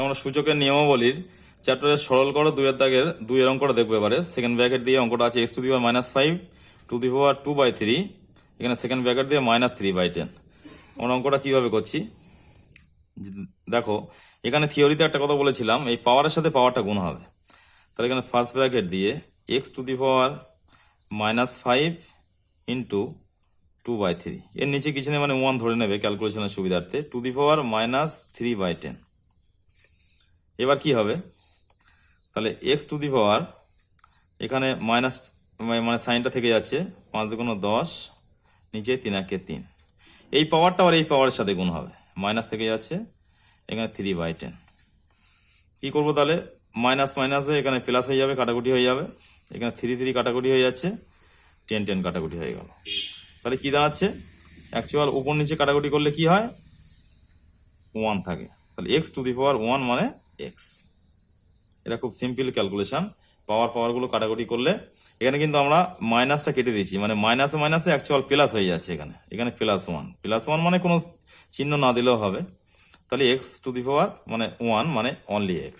আমরা সূচকের নিয়মাবলীর চ্যাপ্টারের সরল করো 2 এর দাগের 2 এর অঙ্কটা দেখবো এবারে। সেকেন্ড ব্র্যাকেট দিয়ে অঙ্কটা আছে x⁻⁻5 2/2/3, এখানে সেকেন্ড ব্র্যাকেট দিয়ে -3/10। আমরা অঙ্কটা কিভাবে করছি দেখো, এখানে থিওরিতে একটা কথা বলেছিলাম, এই পাওয়ারের সাথে পাওয়ারটা গুণ হবে। তাহলে এখানে ফার্স্ট ব্র্যাকেট দিয়ে x⁻⁻5 ইন্টু 2/3, এর নিচে কিছু নেই মানে 1 ধরে নেবে ক্যালকুলেশনের সুবিধার্থে, (2^-3/10)। এবার কি হবে, তাহলে x⁻, এখানে মাইনাস মানে সাইনটা থেকে যাচ্ছে, 5×10, নিচে 3×3। এই পাওয়ারটা আর এই পাওয়ারের সাথে গুণ হবে, মাইনাস থেকে যাচ্ছে, এখানে 3/10। কি করবো তাহলে, মাইনাস মাইনাস হয়ে এখানে প্লাস হয়ে যাবে, কাটাকুটি হয়ে যাবে, এখানে 3 কাটাকুটি হয়ে যাচ্ছে, 10 কাটাকুটি হয়ে গেল। তাহলে কি দাঁড়াচ্ছে, অ্যাকচুয়াল উপর নিচে কাটাকুটি করলে কি হয়, 1 থাকে। তাহলে x⁻1 মানে x। এটা খুব সিম্পল ক্যালকুলেশন। পাওয়ারগুলো কাটাকুটি করলে, এখানে কিন্তু আমরা মাইনাসটা কেটে দিয়েছি, মানে মাইনাসে মাইনাসে অ্যাকচুয়াল প্লাস হয়ে যাচ্ছে, এখানে +1 মানে কোনো চিহ্ন না দিলেও হবে। তাহলে x⁻, মানে 1 মানে অনলি x।